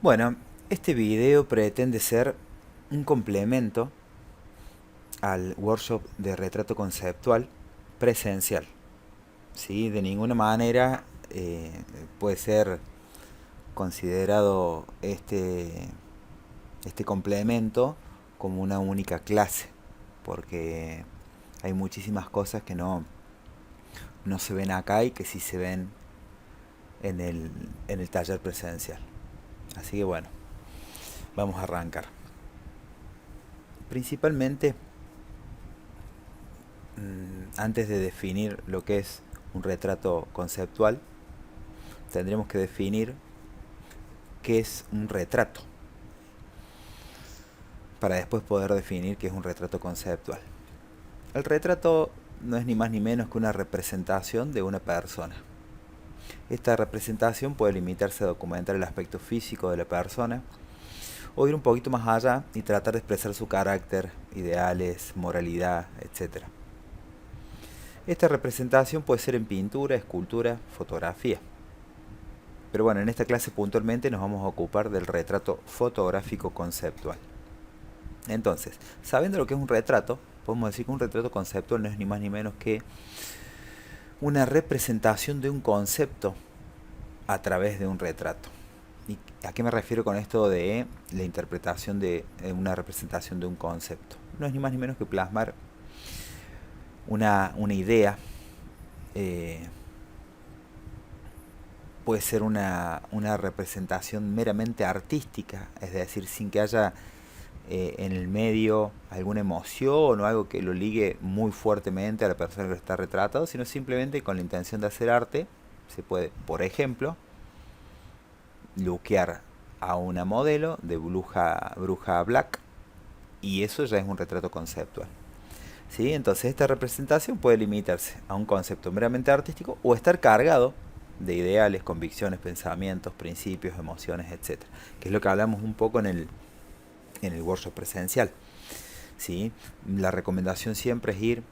Bueno, este video pretende ser un complemento al workshop de retrato conceptual presencial. ¿Sí? De ninguna manera puede ser considerado este complemento como una única clase, porque hay muchísimas cosas que no se ven acá y que sí se ven en el taller presencial. Así que bueno, vamos a arrancar. Principalmente, antes de definir lo que es un retrato conceptual, tendremos que definir qué es un retrato, para después poder definir qué es un retrato conceptual. El retrato no es ni más ni menos que una representación de una persona. Esta representación puede limitarse a documentar el aspecto físico de la persona, o ir un poquito más allá y tratar de expresar su carácter, ideales, moralidad, etc. Esta representación puede ser en pintura, escultura, fotografía. Pero bueno, en esta clase puntualmente nos vamos a ocupar del retrato fotográfico conceptual. Entonces, sabiendo lo que es un retrato, podemos decir que un retrato conceptual no es ni más ni menos que una representación de un concepto a través de un retrato. ¿Y a qué me refiero con esto de la interpretación de una representación de un concepto? No es ni más ni menos que plasmar una idea. Puede ser una representación meramente artística, es decir, sin que haya en el medio alguna emoción o algo que lo ligue muy fuertemente a la persona que lo está retratado, sino simplemente con la intención de hacer arte. Se puede, por ejemplo, luquear a una modelo de bruja black, y eso ya es un retrato conceptual. ¿Sí? Entonces esta representación puede limitarse a un concepto meramente artístico o estar cargado de ideales, convicciones, pensamientos, principios, emociones, etcétera, que es lo que hablamos un poco en el workshop presencial. ¿Sí? La recomendación siempre es ir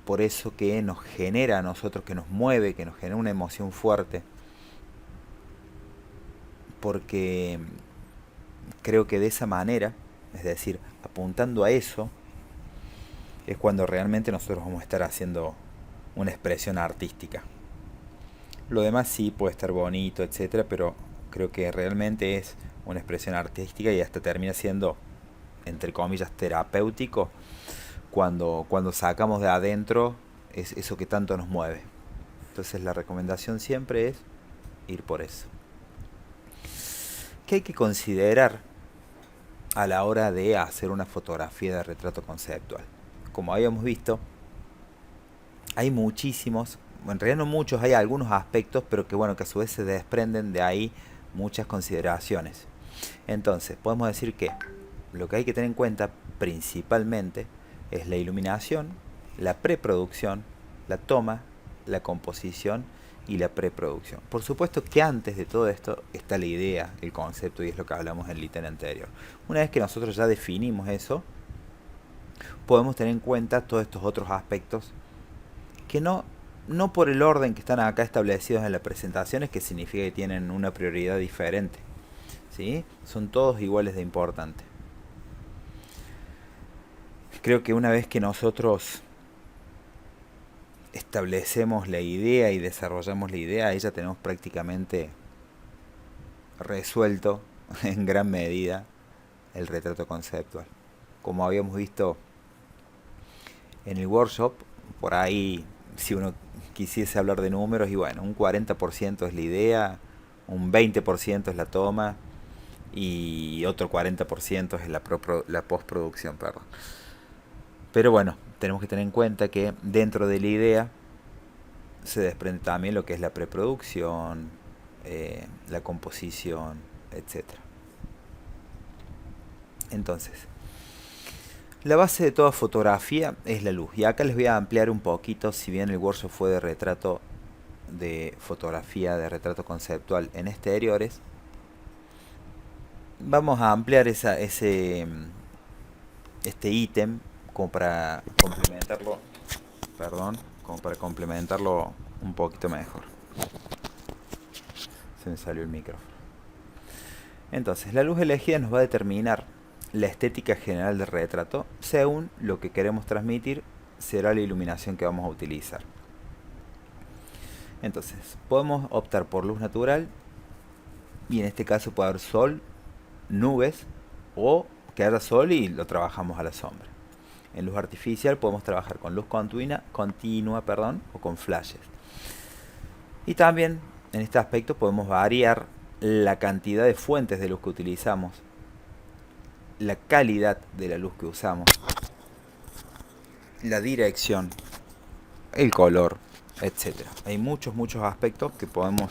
por eso que nos genera a nosotros, que nos mueve, que nos genera una emoción fuerte, porque creo que de esa manera, es decir, apuntando a eso, es cuando realmente nosotros vamos a estar haciendo una expresión artística. Lo demás sí puede estar bonito, etcétera, pero creo que realmente es una expresión artística y hasta termina siendo, entre comillas, terapéutico cuando sacamos de adentro es eso que tanto nos mueve. Entonces la recomendación siempre es ir por eso. ¿Qué hay que considerar a la hora de hacer una fotografía de retrato conceptual? Como habíamos visto, hay muchísimos, en realidad no muchos, hay algunos aspectos, pero que bueno, que a su vez se desprenden de ahí muchas consideraciones. Entonces, podemos decir que lo que hay que tener en cuenta principalmente es la iluminación, la preproducción, la toma, la composición y la preproducción. Por supuesto que antes de todo esto está la idea, el concepto, y es lo que hablamos en el ítem anterior. Una vez que nosotros ya definimos eso, podemos tener en cuenta todos estos otros aspectos que no por el orden que están acá establecidos en las presentaciones, que significa que tienen una prioridad diferente. ¿Sí? Son todos iguales de importante. Creo que una vez que nosotros establecemos la idea y desarrollamos la idea, ahí ya tenemos prácticamente resuelto en gran medida el retrato conceptual. Como habíamos visto en el workshop, por ahí, si uno quisiese hablar de números, y bueno, un 40% es la idea, un 20% es la toma y otro 40% es la postproducción, perdón. Pero bueno, tenemos que tener en cuenta que dentro de la idea se desprende también lo que es la preproducción, la composición, etcétera. Entonces, la base de toda fotografía es la luz. Y acá les voy a ampliar un poquito, si bien el workshop fue de retrato, de fotografía, de retrato conceptual en exteriores, vamos a ampliar este ítem como para complementarlo, perdón, como para complementarlo un poquito mejor. Se me salió el micrófono. Entonces, la luz elegida nos va a determinar la estética general del retrato. Según lo que queremos transmitir, será la iluminación que vamos a utilizar. Entonces, podemos optar por luz natural, y en este caso puede haber sol, nubes, o que haya sol y lo trabajamos a la sombra. En luz artificial podemos trabajar con luz continua, o con flashes. Y también en este aspecto podemos variar la cantidad de fuentes de luz que utilizamos, la calidad de la luz que usamos, la dirección, el color, etcétera. Hay muchos aspectos que podemos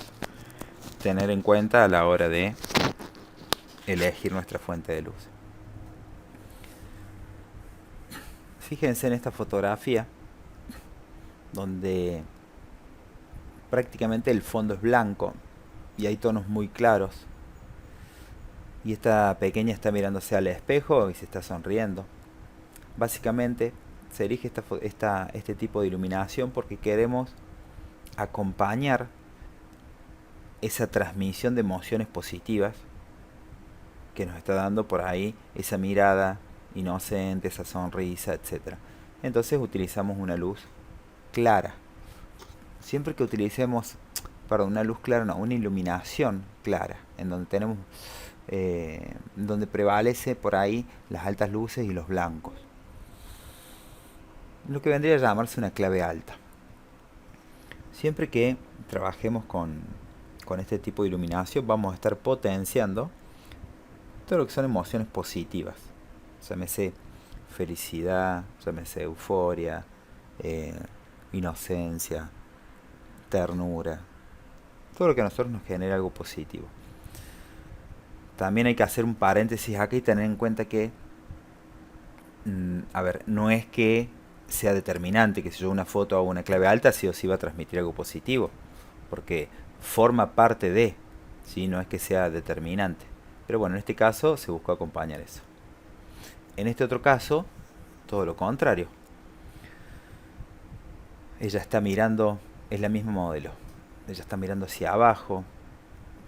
tener en cuenta a la hora de elegir nuestra fuente de luz. Fíjense en esta fotografía donde prácticamente el fondo es blanco y hay tonos muy claros, y esta pequeña está mirándose al espejo y se está sonriendo. Básicamente se elige este tipo de iluminación porque queremos acompañar esa transmisión de emociones positivas que nos está dando por ahí esa mirada inocente, esa sonrisa, etc. Entonces utilizamos una luz clara. Siempre que utilicemos, una luz clara, no, una iluminación clara, en donde tenemos, donde prevalece por ahí las altas luces y los blancos, lo que vendría a llamarse una clave alta. Siempre que trabajemos con este tipo de iluminación, vamos a estar potenciando todo lo que son emociones positivas. Llámese felicidad, llámese euforia, inocencia, ternura, todo lo que a nosotros nos genera algo positivo. También hay que hacer un paréntesis aquí y tener en cuenta que, no es que sea determinante que si yo una foto hago una clave alta, sí o sí va a transmitir algo positivo, porque forma parte de, ¿sí? No es que sea determinante. Pero bueno, en este caso se buscó acompañar eso. En este otro caso, todo lo contrario. Ella está mirando, es la misma modelo. Ella está mirando hacia abajo,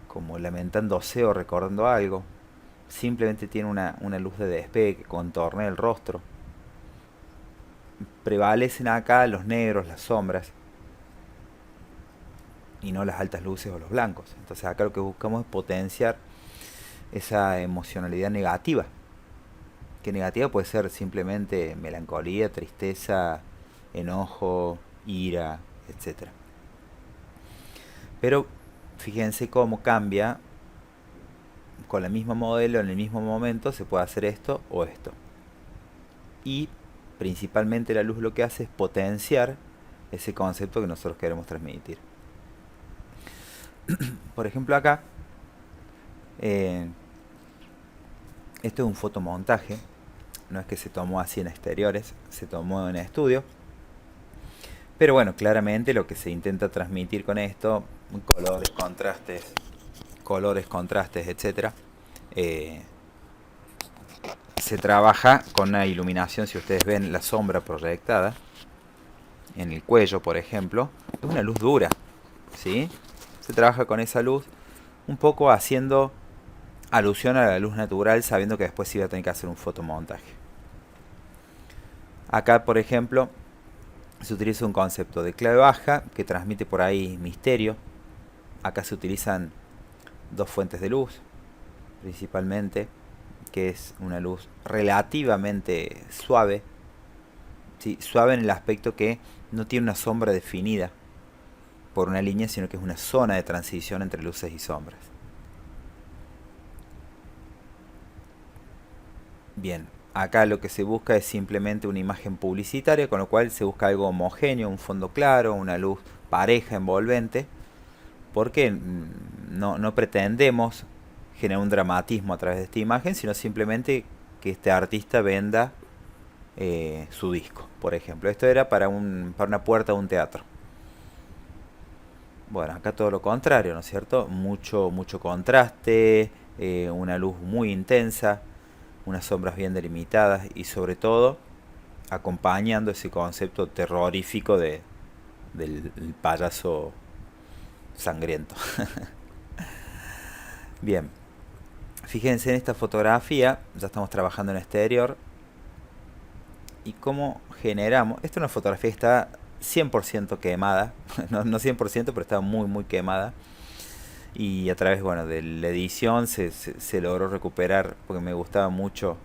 como lamentándose o recordando algo. Simplemente tiene una luz de despegue que contornea el rostro. Prevalecen acá los negros, las sombras, y no las altas luces o los blancos. Entonces acá lo que buscamos es potenciar esa emocionalidad negativa. Que negativa puede ser simplemente melancolía, tristeza, enojo, ira, etc. Pero fíjense cómo cambia. Con la misma modelo, en el mismo momento, se puede hacer esto o esto. Y principalmente la luz lo que hace es potenciar ese concepto que nosotros queremos transmitir. Por ejemplo acá, esto es un fotomontaje. No es que se tomó así en exteriores, se tomó en estudio. Pero bueno, claramente lo que se intenta transmitir con esto, colores, contrastes, etc. Se trabaja con una iluminación. Si ustedes ven la sombra proyectada en el cuello, por ejemplo, es una luz dura, ¿sí? Se trabaja con esa luz, un poco haciendo alusión a la luz natural, sabiendo que después sí va a tener que hacer un fotomontaje. Acá, por ejemplo, se utiliza un concepto de clave baja que transmite por ahí misterio. Acá se utilizan dos fuentes de luz, principalmente, que es una luz relativamente suave, ¿sí? Suave en el aspecto que no tiene una sombra definida por una línea, sino que es una zona de transición entre luces y sombras. Bien, acá lo que se busca es simplemente una imagen publicitaria, con lo cual se busca algo homogéneo, un fondo claro, una luz pareja, envolvente, porque no pretendemos generar un dramatismo a través de esta imagen, sino simplemente que este artista venda su disco, por ejemplo. Esto era para una puerta de un teatro. Bueno, acá todo lo contrario, ¿no es cierto? Mucho contraste, una luz muy intensa, unas sombras bien delimitadas y sobre todo acompañando ese concepto terrorífico del payaso sangriento. Bien, Fíjense en esta fotografía, ya estamos trabajando en exterior. Y cómo generamos, esta es una fotografía que está 100% quemada, no 100%, pero está muy quemada. Y a través, bueno, de la edición se logró recuperar, porque me gustaba mucho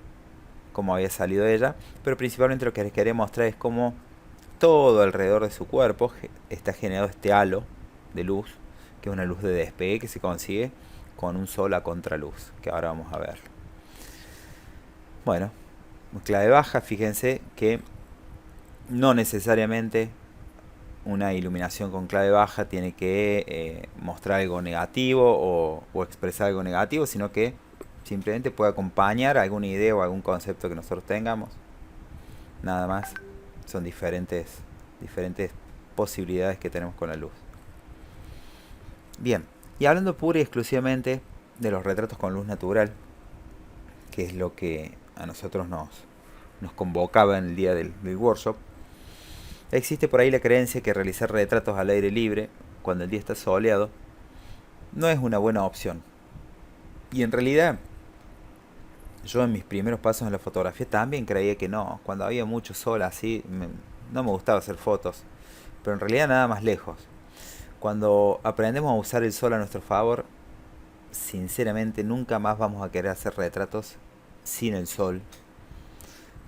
cómo había salido ella. Pero principalmente lo que les quería mostrar es cómo todo alrededor de su cuerpo está generado este halo de luz, que es una luz de despegue que se consigue con un sol a contraluz, que ahora vamos a ver. Bueno, clave baja, fíjense que no necesariamente una iluminación con clave baja tiene que mostrar algo negativo o expresar algo negativo, sino que simplemente puede acompañar alguna idea o algún concepto que nosotros tengamos. Nada más, son diferentes posibilidades que tenemos con la luz. Bien, y hablando pura y exclusivamente de los retratos con luz natural, que es lo que a nosotros nos convocaba en el día del workshop, existe por ahí la creencia que realizar retratos al aire libre, cuando el día está soleado, no es una buena opción. Y en realidad, yo en mis primeros pasos en la fotografía también creía que no. Cuando había mucho sol así, no me gustaba hacer fotos. Pero en realidad nada más lejos. Cuando aprendemos a usar el sol a nuestro favor, sinceramente nunca más vamos a querer hacer retratos sin el sol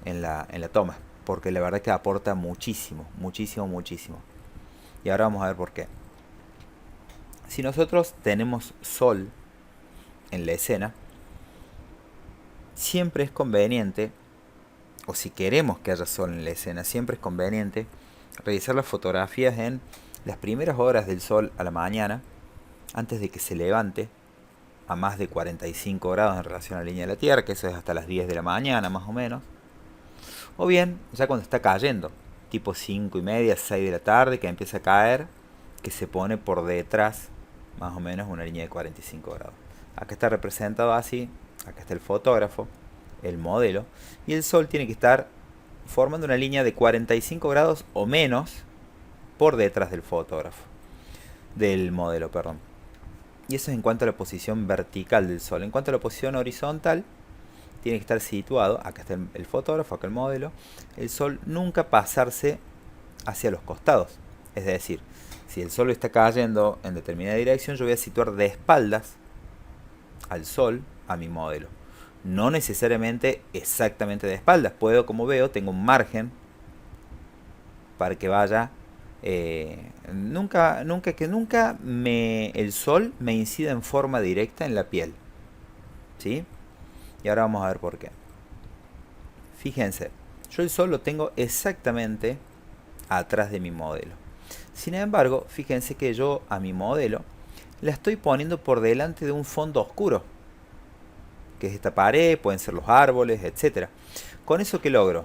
en la toma. Porque la verdad que aporta muchísimo. Y ahora vamos a ver por qué. Si nosotros tenemos sol en la escena, siempre es conveniente, o si queremos que haya sol en la escena, siempre es conveniente realizar las fotografías en las primeras horas del sol a la mañana, antes de que se levante a más de 45 grados en relación a la línea de la Tierra, que eso es hasta las 10 de la mañana más o menos. O bien, ya cuando está cayendo, tipo 5 y media, 6 de la tarde, que empieza a caer, que se pone por detrás, más o menos, una línea de 45 grados. Acá está representado así, acá está el fotógrafo, el modelo, y el sol tiene que estar formando una línea de 45 grados o menos por detrás del fotógrafo, del modelo, perdón. Y eso es en cuanto a la posición vertical del sol. En cuanto a la posición horizontal, tiene que estar situado, acá está el fotógrafo, acá el modelo, el sol nunca pasarse hacia los costados. Es decir, si el sol está cayendo en determinada dirección, yo voy a situar de espaldas al sol a mi modelo. No necesariamente exactamente de espaldas. Puedo, como veo, tengo un margen para que vaya. Nunca el sol me incida en forma directa en la piel. ¿Sí? Y ahora vamos a ver por qué. Fíjense, yo el sol lo tengo exactamente atrás de mi modelo. Sin embargo, fíjense que yo a mi modelo la estoy poniendo por delante de un fondo oscuro, que es esta pared, pueden ser los árboles, etc. Con eso, ¿qué logro?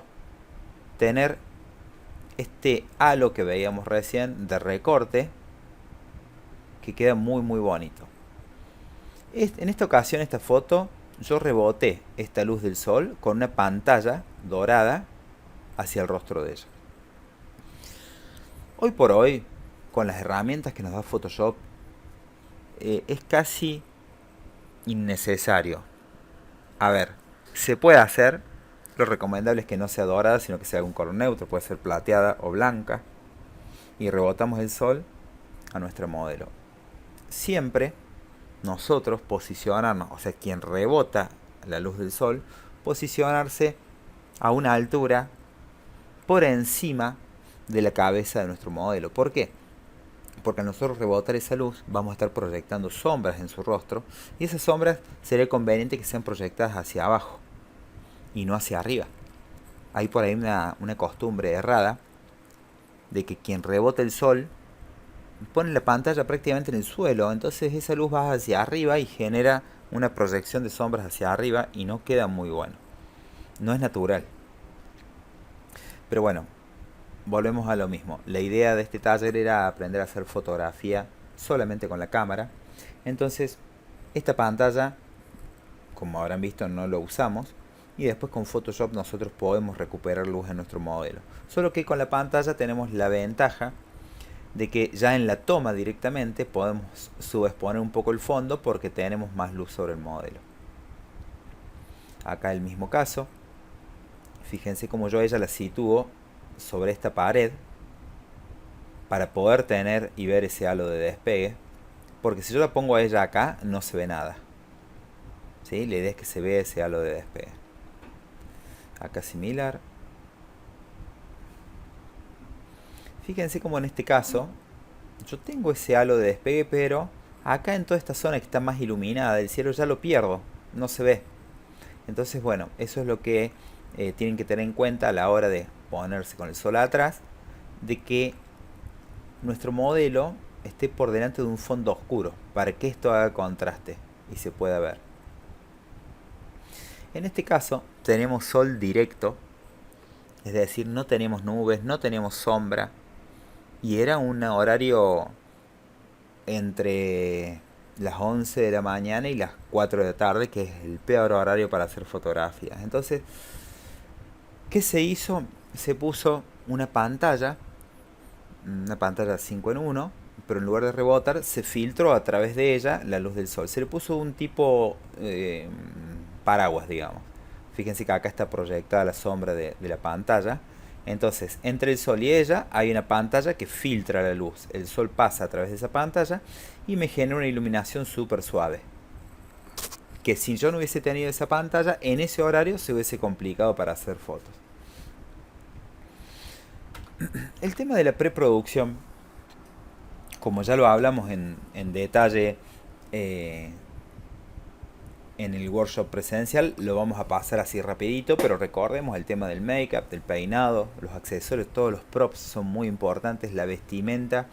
Tener este halo que veíamos recién de recorte, que queda muy bonito. En esta ocasión, esta foto, yo reboté esta luz del sol con una pantalla dorada hacia el rostro de ella. Hoy por hoy, con las herramientas que nos da Photoshop, es casi innecesario. A ver, se puede hacer, lo recomendable es que no sea dorada, sino que sea un color neutro, puede ser plateada o blanca, y rebotamos el sol a nuestro modelo. Siempre nosotros posicionarnos, o sea, quien rebota la luz del sol, posicionarse a una altura por encima de la cabeza de nuestro modelo. ¿Por qué? Porque al nosotros rebotar esa luz vamos a estar proyectando sombras en su rostro, y esas sombras sería conveniente que sean proyectadas hacia abajo y no hacia arriba. Hay por ahí una costumbre errada de que quien rebota el sol pone la pantalla prácticamente en el suelo, entonces esa luz va hacia arriba y genera una proyección de sombras hacia arriba y no queda muy bueno. No es natural. Pero bueno, volvemos a lo mismo. La idea de este taller era aprender a hacer fotografía solamente con la cámara. Entonces, esta pantalla, como habrán visto, no lo usamos. Y después con Photoshop nosotros podemos recuperar luz en nuestro modelo. Solo que con la pantalla tenemos la ventaja de que ya en la toma directamente podemos subexponer un poco el fondo porque tenemos más luz sobre el modelo. Acá el mismo caso. Fíjense cómo yo a ella la sitúo sobre esta pared para poder tener y ver ese halo de despegue. Porque si yo la pongo a ella acá, no se ve nada. ¿Sí? La idea es que se vea ese halo de despegue. Acá similar. Fíjense como en este caso, yo tengo ese halo de despegue, pero acá en toda esta zona que está más iluminada del cielo ya lo pierdo, no se ve. Entonces, bueno, eso es lo que tienen que tener en cuenta a la hora de ponerse con el sol atrás, de que nuestro modelo esté por delante de un fondo oscuro, para que esto haga contraste y se pueda ver. En este caso tenemos sol directo, es decir, no tenemos nubes, no tenemos sombra, y era un horario entre las 11 de la mañana y las 4 de la tarde, que es el peor horario para hacer fotografías. Entonces, ¿qué se hizo? Se puso una pantalla 5 en 1, pero en lugar de rebotar, se filtró a través de ella la luz del sol. Se le puso un tipo paraguas, digamos. Fíjense que acá está proyectada la sombra de la pantalla. Entonces, entre el sol y ella hay una pantalla que filtra la luz. El sol pasa a través de esa pantalla y me genera una iluminación súper suave. Que si yo no hubiese tenido esa pantalla, en ese horario se hubiese complicado para hacer fotos. El tema de la preproducción, como ya lo hablamos en detalle en el workshop presencial, lo vamos a pasar así rapidito, pero recordemos el tema del make-up, del peinado, los accesorios, todos los props son muy importantes, la vestimenta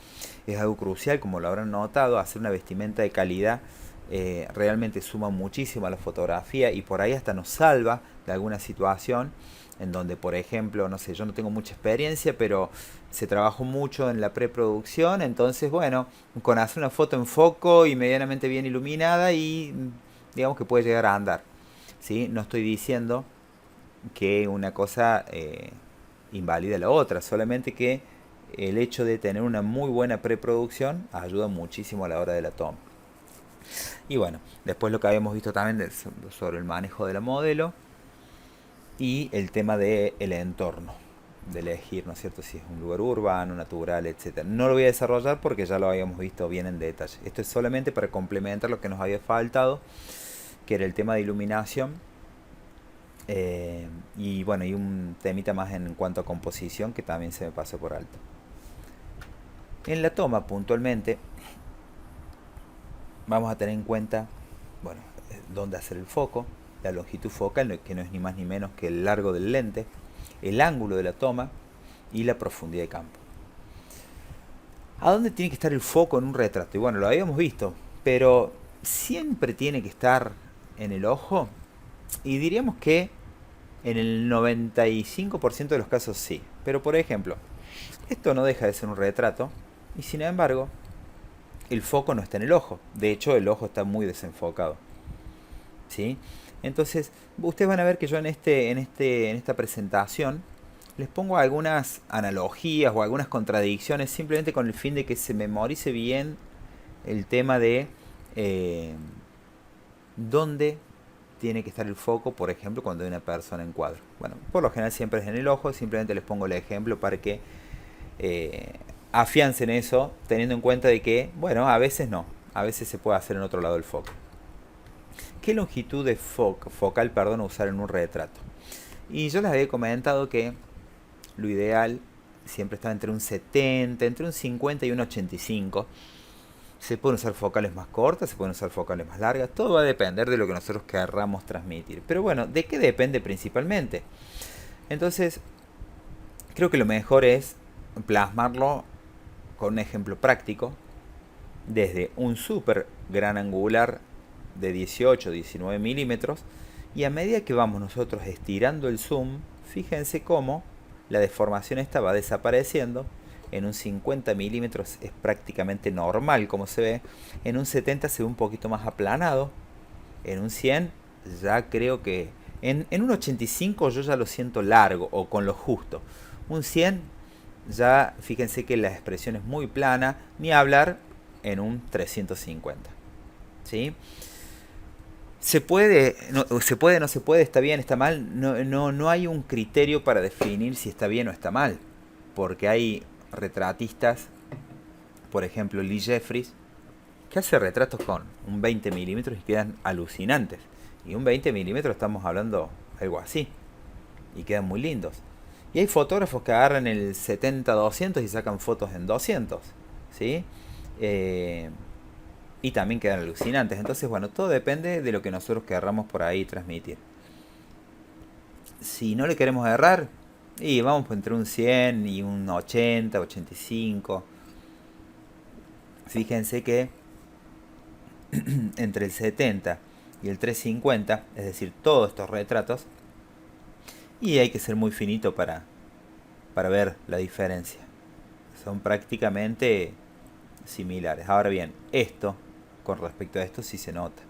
es algo crucial, como lo habrán notado, hacer una vestimenta de calidad realmente suma muchísimo a la fotografía y por ahí hasta nos salva de alguna situación en donde, por ejemplo, no sé, yo no tengo mucha experiencia, pero se trabajó mucho en la preproducción, entonces, bueno, con hacer una foto en foco y medianamente bien iluminada y digamos que puede llegar a andar, ¿sí? No estoy diciendo que una cosa invalida la otra, solamente que el hecho de tener una muy buena preproducción ayuda muchísimo a la hora de la toma. Y bueno, después lo que habíamos visto también sobre el manejo de la modelo y el tema del entorno, de elegir, ¿no es cierto?, si es un lugar urbano, natural, etcétera. No lo voy a desarrollar porque ya lo habíamos visto bien en detalle. Esto es solamente para complementar lo que nos había faltado, que era el tema de iluminación. Y bueno, y un temita más en cuanto a composición que también se me pasó por alto. En la toma, puntualmente, vamos a tener en cuenta, bueno, dónde hacer el foco, la longitud focal, que no es ni más ni menos que el largo del lente, el ángulo de la toma y la profundidad de campo. ¿A dónde tiene que estar el foco en un retrato? Y bueno, lo habíamos visto, pero siempre tiene que estar en el ojo, y diríamos que en el 95% de los casos sí. Pero por ejemplo, esto no deja de ser un retrato y sin embargo el foco no está en el ojo. De hecho, el ojo está muy desenfocado, ¿sí? Entonces, ustedes van a ver que yo en esta presentación les pongo algunas analogías o algunas contradicciones simplemente con el fin de que se memorice bien el tema de dónde tiene que estar el foco, por ejemplo, cuando hay una persona en cuadro. Bueno, por lo general siempre es en el ojo, simplemente les pongo el ejemplo para que afiancen eso, teniendo en cuenta de que, bueno, a veces no, a veces se puede hacer en otro lado del foco. ¿Qué longitud de focal usar en un retrato? Y yo les había comentado que lo ideal siempre está entre un 70, entre un 50 y un 85. Se pueden usar focales más cortas, se pueden usar focales más largas, todo va a depender de lo que nosotros querramos transmitir. Pero bueno, ¿de qué depende principalmente? Entonces, creo que lo mejor es plasmarlo con un ejemplo práctico, desde un super gran angular de 18 19 milímetros, y a medida que vamos nosotros estirando el zoom, fíjense cómo la deformación esta va desapareciendo. En un 50 milímetros es prácticamente normal como se ve, en un 70 se ve un poquito más aplanado, en un 100 ya creo que, en un 85 yo ya lo siento largo o con lo justo, un 100 ya fíjense que la expresión es muy plana, ni hablar en un 350, ¿sí? no se puede, está bien, está mal. No hay un criterio para definir si está bien o está mal. Porque hay retratistas, por ejemplo Lee Jeffries, que hace retratos con un 20 milímetros y quedan alucinantes. Y un 20 milímetros estamos hablando algo así. Y quedan muy lindos. Y hay fotógrafos que agarran el 70-200 y sacan fotos en 200. ¿Sí? Eh, y también quedan alucinantes. Entonces, bueno, todo depende de lo que nosotros querramos por ahí transmitir. Si no le queremos errar, y vamos entre un 100 y un 80, 85. Fíjense que entre el 70 y el 350, es decir, todos estos retratos, y hay que ser muy finito para ver la diferencia. Son prácticamente similares. Ahora bien, esto, con respecto a esto, sí se nota.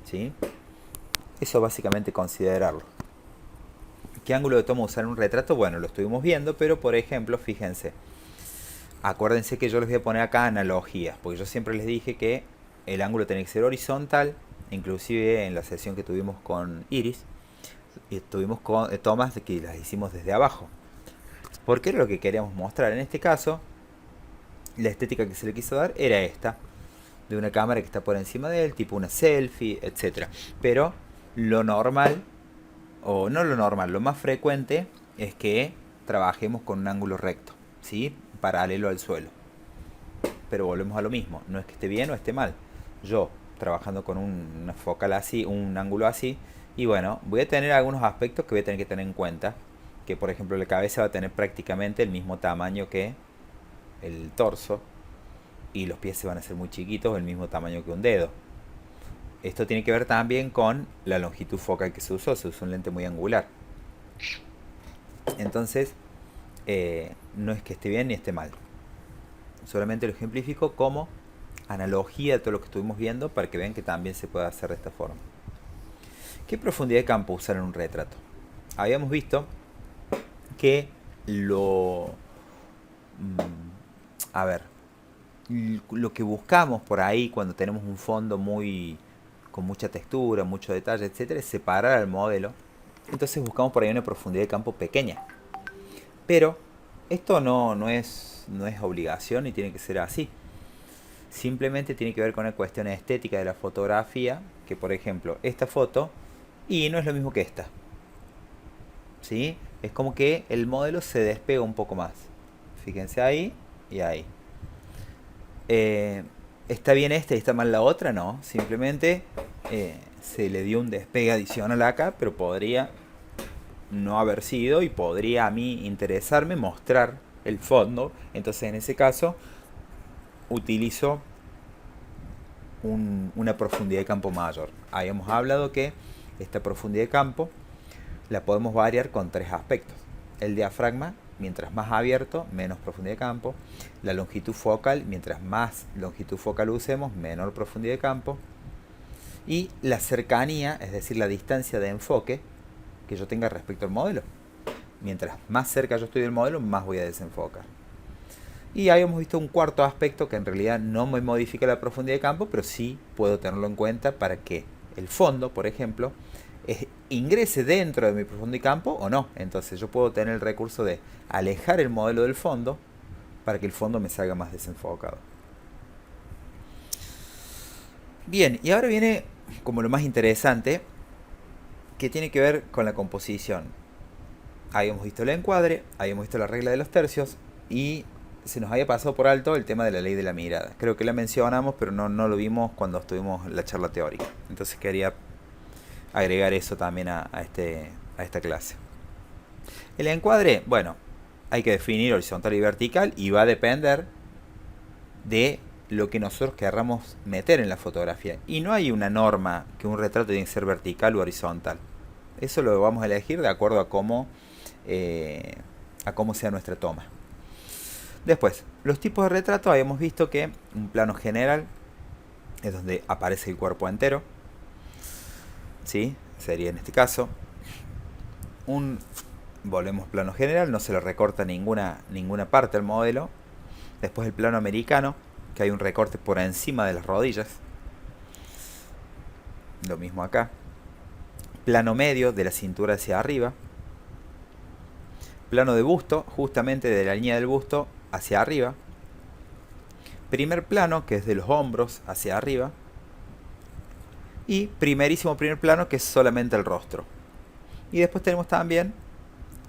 ¿Sí? Eso básicamente considerarlo. ¿Qué ángulo de toma usar en un retrato? Bueno, lo estuvimos viendo, pero por ejemplo, fíjense, acuérdense que yo les voy a poner acá analogías, porque yo siempre les dije que el ángulo tiene que ser horizontal, inclusive en la sesión que tuvimos con Iris, y tuvimos tomas de que las hicimos desde abajo, porque era lo que queríamos mostrar. En este caso, la estética que se le quiso dar era esta, de una cámara que está por encima de él, tipo una selfie, etcétera. Pero lo normal, o no lo normal, lo más frecuente es que trabajemos con un ángulo recto, ¿sí? Paralelo al suelo. Pero volvemos a lo mismo, no es que esté bien o esté mal. Yo, trabajando con una focal así, un ángulo así, y bueno, voy a tener algunos aspectos que voy a tener que tener en cuenta. Que por ejemplo la cabeza va a tener prácticamente el mismo tamaño que el torso, y los pies se van a hacer muy chiquitos, el mismo tamaño que un dedo. Esto tiene que ver también con la longitud focal que se usó un lente muy angular. Entonces, no es que esté bien ni esté mal. Solamente lo ejemplifico como analogía de todo lo que estuvimos viendo para que vean que también se puede hacer de esta forma. ¿Qué profundidad de campo usar en un retrato? Habíamos visto que a ver, lo que buscamos por ahí cuando tenemos un fondo con mucha textura, mucho detalle, etcétera, es separar al modelo. Entonces buscamos por ahí una profundidad de campo pequeña. Pero esto no es obligación y tiene que ser así. Simplemente tiene que ver con una cuestión estética de la fotografía, que por ejemplo, esta foto y no es lo mismo que esta. ¿Sí? Es como que el modelo se despega un poco más. Fíjense ahí y ahí. ¿Está bien esta y está mal la otra? No, simplemente se le dio un despegue adicional acá, pero podría no haber sido y podría a mí interesarme mostrar el fondo. Entonces en ese caso utilizo una profundidad de campo mayor. Habíamos hablado que esta profundidad de campo la podemos variar con tres aspectos. El diafragma, mientras más abierto, menos profundidad de campo. La longitud focal, mientras más longitud focal usemos, menor profundidad de campo. Y la cercanía, es decir, la distancia de enfoque que yo tenga respecto al modelo. Mientras más cerca yo estoy del modelo, más voy a desenfocar. Y habíamos visto un cuarto aspecto que en realidad no me modifica la profundidad de campo, pero sí puedo tenerlo en cuenta para que el fondo, por ejemplo, ingrese dentro de mi profundidad de campo o no. Entonces yo puedo tener el recurso de alejar el modelo del fondo para que el fondo me salga más desenfocado. Bien, y ahora viene como lo más interesante, que tiene que ver con la composición. Habíamos visto el encuadre, habíamos visto la regla de los tercios y se nos había pasado por alto el tema de la ley de la mirada. Creo que la mencionamos, pero no lo vimos cuando estuvimos en la charla teórica. Entonces quería agregar eso también a esta clase. El encuadre, bueno, hay que definir horizontal y vertical y va a depender de lo que nosotros querramos meter en la fotografía. Y no hay una norma que un retrato tiene que ser vertical o horizontal. Eso lo vamos a elegir de acuerdo a cómo sea nuestra toma. Después, los tipos de retrato, habíamos visto que un plano general es donde aparece el cuerpo entero. ¿Sí? Sería en este caso. Volvemos plano general, no se le recorta ninguna parte al modelo. Después el plano americano, que hay un recorte por encima de las rodillas. lo mismo acá. Plano medio de la cintura hacia arriba. Plano de busto, justamente de la línea del busto hacia arriba. Primer plano, que es de los hombros hacia arriba. Y primerísimo primer plano, que es solamente el rostro. Y después tenemos también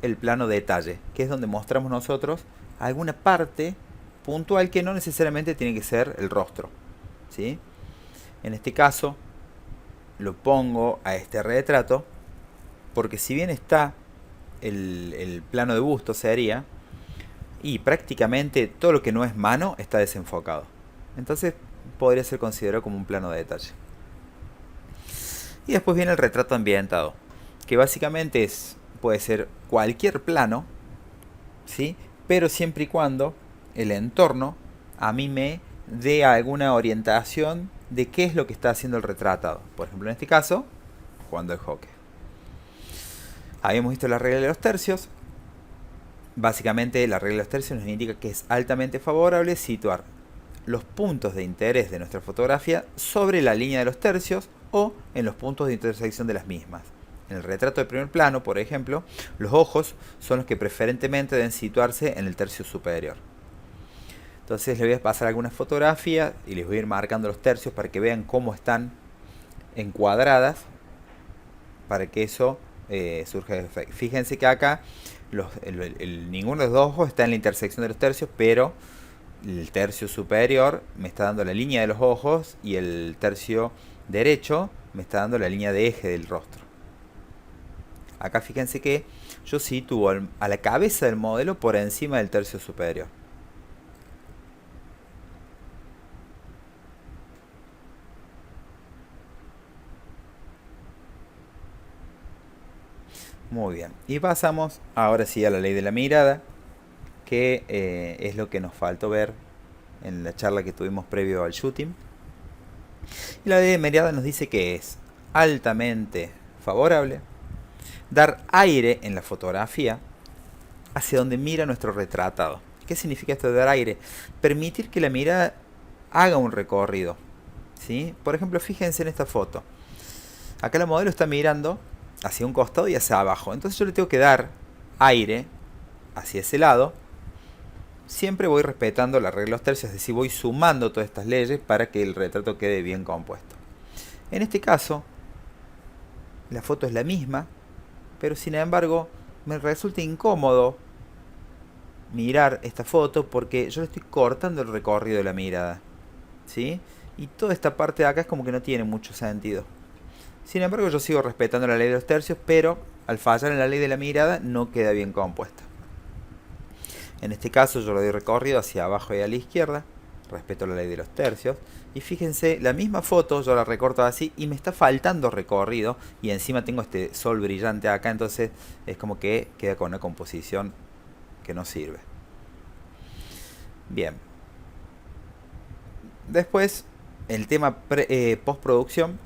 el plano detalle, que es donde mostramos nosotros alguna parte puntual que no necesariamente tiene que ser el rostro, ¿sí? En este caso lo pongo a este retrato porque si bien está el plano de busto sería, y prácticamente todo lo que no es mano está desenfocado, entonces podría ser considerado como un plano de detalle. Y después viene el retrato ambientado, que básicamente puede ser cualquier plano, ¿sí? Pero siempre y cuando el entorno a mí me dé alguna orientación de qué es lo que está haciendo el retratado. Por ejemplo, en este caso, jugando el hockey. Habíamos visto la regla de los tercios. Básicamente la regla de los tercios nos indica que es altamente favorable situar los puntos de interés de nuestra fotografía sobre la línea de los tercios o en los puntos de intersección de las mismas. En el retrato de primer plano, por ejemplo, los ojos son los que preferentemente deben situarse en el tercio superior. Entonces les voy a pasar algunas fotografías y les voy a ir marcando los tercios para que vean cómo están encuadradas, para que eso surja de efecto. Fíjense que acá ninguno de los dos ojos está en la intersección de los tercios, pero el tercio superior me está dando la línea de los ojos y el tercio derecho me está dando la línea de eje del rostro. Acá fíjense que yo sitúo a la cabeza del modelo por encima del tercio superior. Muy bien. Y pasamos ahora sí a la ley de la mirada, que es lo que nos faltó ver en la charla que tuvimos previo al shooting. Y la ley de mirada nos dice que es altamente favorable dar aire en la fotografía hacia donde mira nuestro retratado. ¿Qué significa esto de dar aire? Permitir que la mirada haga un recorrido, ¿sí? Por ejemplo, fíjense en esta foto. Acá la modelo está mirando hacia un costado y hacia abajo. Entonces yo le tengo que dar aire hacia ese lado. Siempre voy respetando la regla de los tercios, es decir, voy sumando todas estas leyes para que el retrato quede bien compuesto. En este caso, la foto es la misma, pero sin embargo me resulta incómodo mirar esta foto porque yo le estoy cortando el recorrido de la mirada, ¿sí? Y toda esta parte de acá es como que no tiene mucho sentido. Sin embargo, yo sigo respetando la ley de los tercios, pero al fallar en la ley de la mirada no queda bien compuesta. En este caso yo le doy recorrido hacia abajo y a la izquierda, respeto la ley de los tercios, y fíjense, la misma foto yo la recorto así y me está faltando recorrido, y encima tengo este sol brillante acá, entonces es como que queda con una composición que no sirve. Bien. Después, el tema postproducción,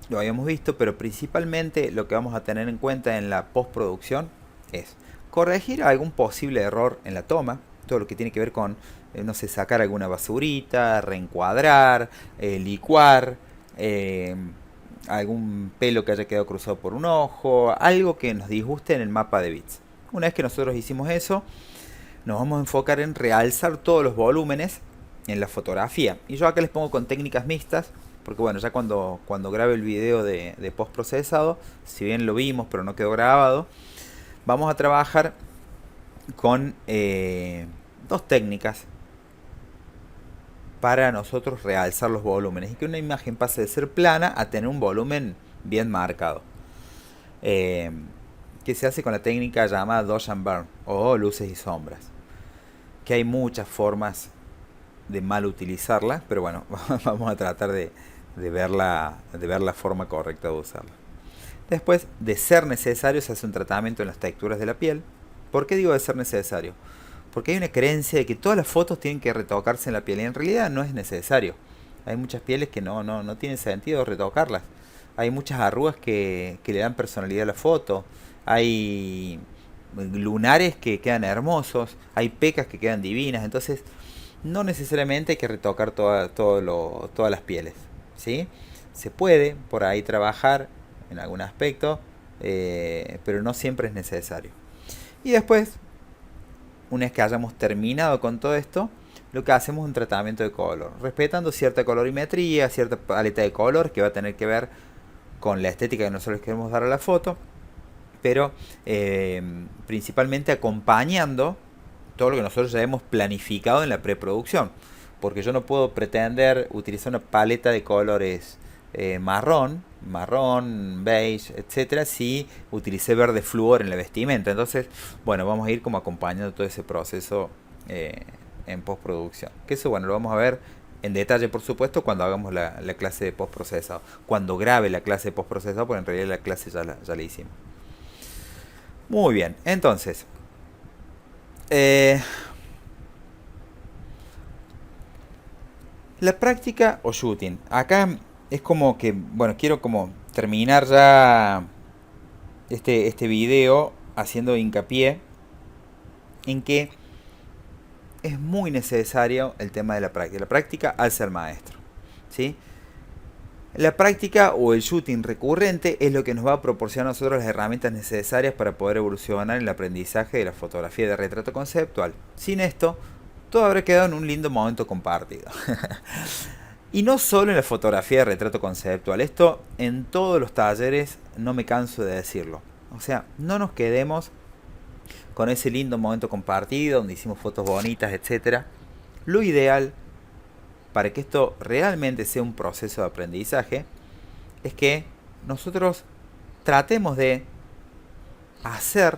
lo habíamos visto, pero principalmente lo que vamos a tener en cuenta en la postproducción es corregir algún posible error en la toma, todo lo que tiene que ver con, no sé, sacar alguna basurita, reencuadrar, licuar, algún pelo que haya quedado cruzado por un ojo, algo que nos disguste en el mapa de bits. Una vez que nosotros hicimos eso, nos vamos a enfocar en realzar todos los volúmenes en la fotografía. Y yo acá les pongo con técnicas mixtas, porque bueno, ya cuando grabe el video de postprocesado, si bien lo vimos pero no quedó grabado, vamos a trabajar con dos técnicas para nosotros realzar los volúmenes y que una imagen pase de ser plana a tener un volumen bien marcado, que se hace con la técnica llamada Dodge and Burn o luces y sombras, que hay muchas formas de mal utilizarla, pero bueno, vamos a tratar de ver la forma correcta de usarla. Después, de ser necesario, se hace un tratamiento en las texturas de la piel. ¿Por qué digo de ser necesario? Porque hay una creencia de que todas las fotos tienen que retocarse en la piel, y en realidad no es necesario. Hay muchas pieles que no tienen sentido retocarlas. Hay muchas arrugas que le dan personalidad a la foto. Hay lunares que quedan hermosos. Hay pecas que quedan divinas. Entonces, no necesariamente hay que retocar todas las pieles, ¿sí? Se puede por ahí trabajar en algún aspecto, pero no siempre es necesario. Y después, una vez que hayamos terminado con todo esto, lo que hacemos es un tratamiento de color, respetando cierta colorimetría, cierta paleta de color que va a tener que ver con la estética que nosotros queremos dar a la foto, pero principalmente acompañando todo lo que nosotros ya hemos planificado en la preproducción, porque yo no puedo pretender utilizar una paleta de colores marrón, beige, etcétera, si utilicé verde flúor en la vestimenta. Entonces, bueno, vamos a ir como acompañando todo ese proceso en postproducción. Que eso, bueno, lo vamos a ver en detalle, por supuesto, cuando hagamos la clase de postprocesado. Cuando grabe la clase de postprocesado, porque en realidad la clase ya la hicimos. Muy bien, entonces, la práctica o shooting. Acá es como que, bueno, quiero como terminar ya este video haciendo hincapié en que es muy necesario el tema de la práctica. La práctica al ser maestro, ¿sí? La práctica o el shooting recurrente es lo que nos va a proporcionar a nosotros las herramientas necesarias para poder evolucionar en el aprendizaje de la fotografía de retrato conceptual. Sin esto, todo habrá quedado en un lindo momento compartido. Y no solo en la fotografía de retrato conceptual, esto en todos los talleres no me canso de decirlo. O sea, no nos quedemos con ese lindo momento compartido donde hicimos fotos bonitas, etc. Lo ideal para que esto realmente sea un proceso de aprendizaje es que nosotros tratemos de hacer,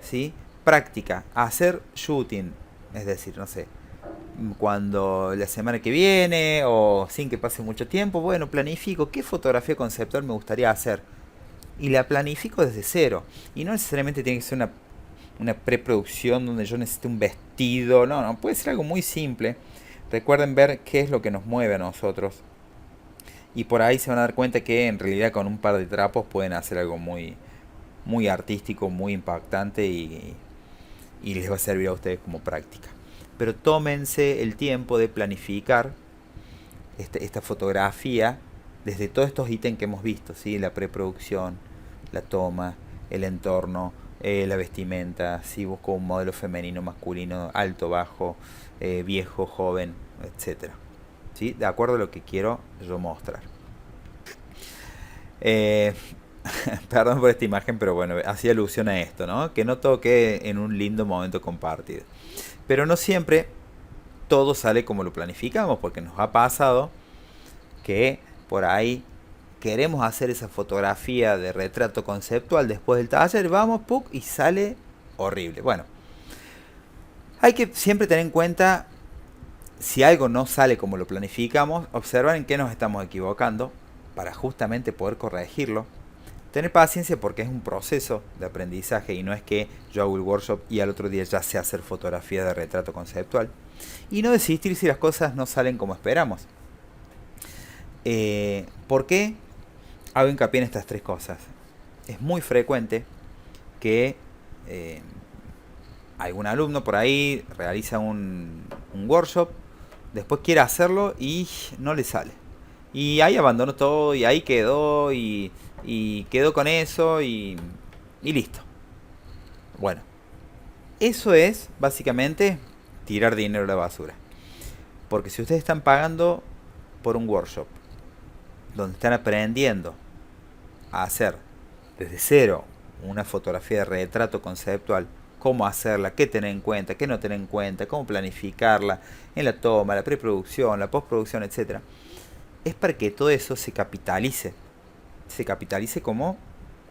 ¿sí?, práctica, hacer shooting, es decir, no sé, cuando la semana que viene o sin que pase mucho tiempo, bueno, planifico qué fotografía conceptual me gustaría hacer y la planifico desde cero. Y no necesariamente tiene que ser una preproducción donde yo necesite un vestido, no, puede ser algo muy simple. Recuerden ver qué es lo que nos mueve a nosotros y por ahí se van a dar cuenta que en realidad con un par de trapos pueden hacer algo muy, muy artístico, muy impactante y les va a servir a ustedes como práctica. Pero tómense el tiempo de planificar esta fotografía desde todos estos ítems que hemos visto, ¿sí? La preproducción, la toma, el entorno, la vestimenta, si busco un modelo femenino, masculino, alto, bajo, viejo, joven, etc. ¿Sí? De acuerdo a lo que quiero yo mostrar. Perdón por esta imagen, pero bueno, hacía alusión a esto, ¿no? Que no todo quede en un lindo momento compartido. Pero no siempre todo sale como lo planificamos, porque nos ha pasado que por ahí queremos hacer esa fotografía de retrato conceptual después del taller, vamos, ¡puc!, y sale horrible. Bueno, hay que siempre tener en cuenta, si algo no sale como lo planificamos, observar en qué nos estamos equivocando para justamente poder corregirlo. Tener paciencia porque es un proceso de aprendizaje y no es que yo hago el workshop y al otro día ya sé hacer fotografía de retrato conceptual. Y no desistir si las cosas no salen como esperamos. ¿Por qué hago hincapié en estas tres cosas? Es muy frecuente que algún alumno por ahí realiza un workshop, después quiere hacerlo y no le sale. Y ahí abandonó todo y ahí quedó y quedó con eso y listo. Bueno, eso es básicamente tirar dinero a la basura. Porque si ustedes están pagando por un workshop donde están aprendiendo a hacer desde cero una fotografía de retrato conceptual, cómo hacerla, qué tener en cuenta, qué no tener en cuenta, cómo planificarla en la toma, la preproducción, la postproducción, etc., es para que todo eso se capitalice como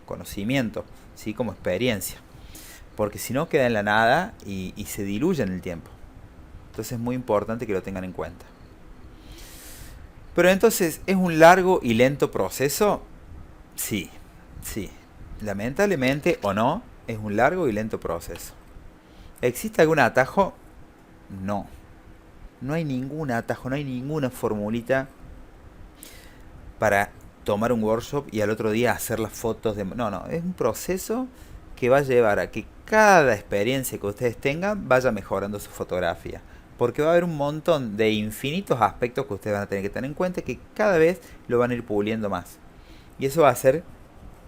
conocimiento, ¿sí?, como experiencia, porque si no queda en la nada y se diluye en el tiempo. Entonces es muy importante que lo tengan en cuenta. Pero entonces, ¿es un largo y lento proceso? Sí. Lamentablemente o no, es un largo y lento proceso. ¿Existe algún atajo? No. No hay ningún atajo, no hay ninguna formulita para tomar un workshop y al otro día hacer las fotos de... No, es un proceso que va a llevar a que cada experiencia que ustedes tengan vaya mejorando su fotografía. porque va a haber un montón de infinitos aspectos que ustedes van a tener que tener en cuenta, que cada vez lo van a ir puliendo más. Y eso va a hacer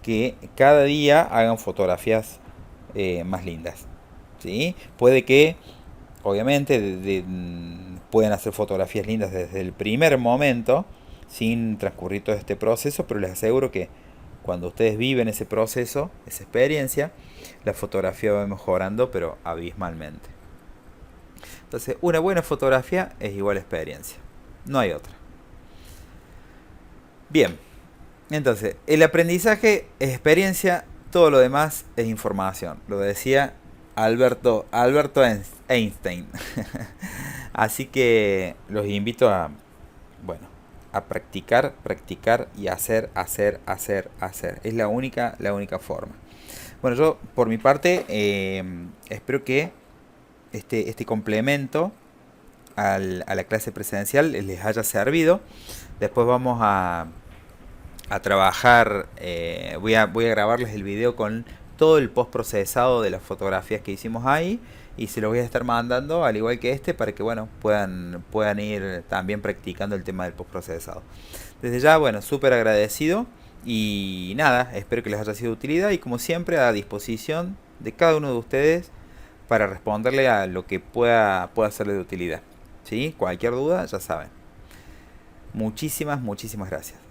que cada día hagan fotografías más lindas. ¿Sí? Puede que, obviamente, pueden hacer fotografías lindas desde el primer momento, sin transcurrir todo este proceso, pero les aseguro que cuando ustedes viven ese proceso, esa experiencia, la fotografía va mejorando, pero abismalmente. Entonces, una buena fotografía es igual a experiencia. No hay otra. Bien, entonces, el aprendizaje es experiencia, todo lo demás es información. Lo decía Alberto Einstein. Así que los invito a, bueno, a practicar, practicar y hacer, hacer, hacer, hacer. Es la única forma. Bueno, yo por mi parte espero que este complemento a la clase presencial les haya servido. Después vamos a trabajar, voy a grabarles el video con todo el post procesado de las fotografías que hicimos ahí y se los voy a estar mandando al igual que este para que bueno puedan ir también practicando el tema del post procesado. Desde ya, bueno, súper agradecido y nada, espero que les haya sido de utilidad y como siempre a disposición de cada uno de ustedes para responderle a lo que pueda serle de utilidad. ¿Sí? Cualquier duda, ya saben. Muchísimas gracias.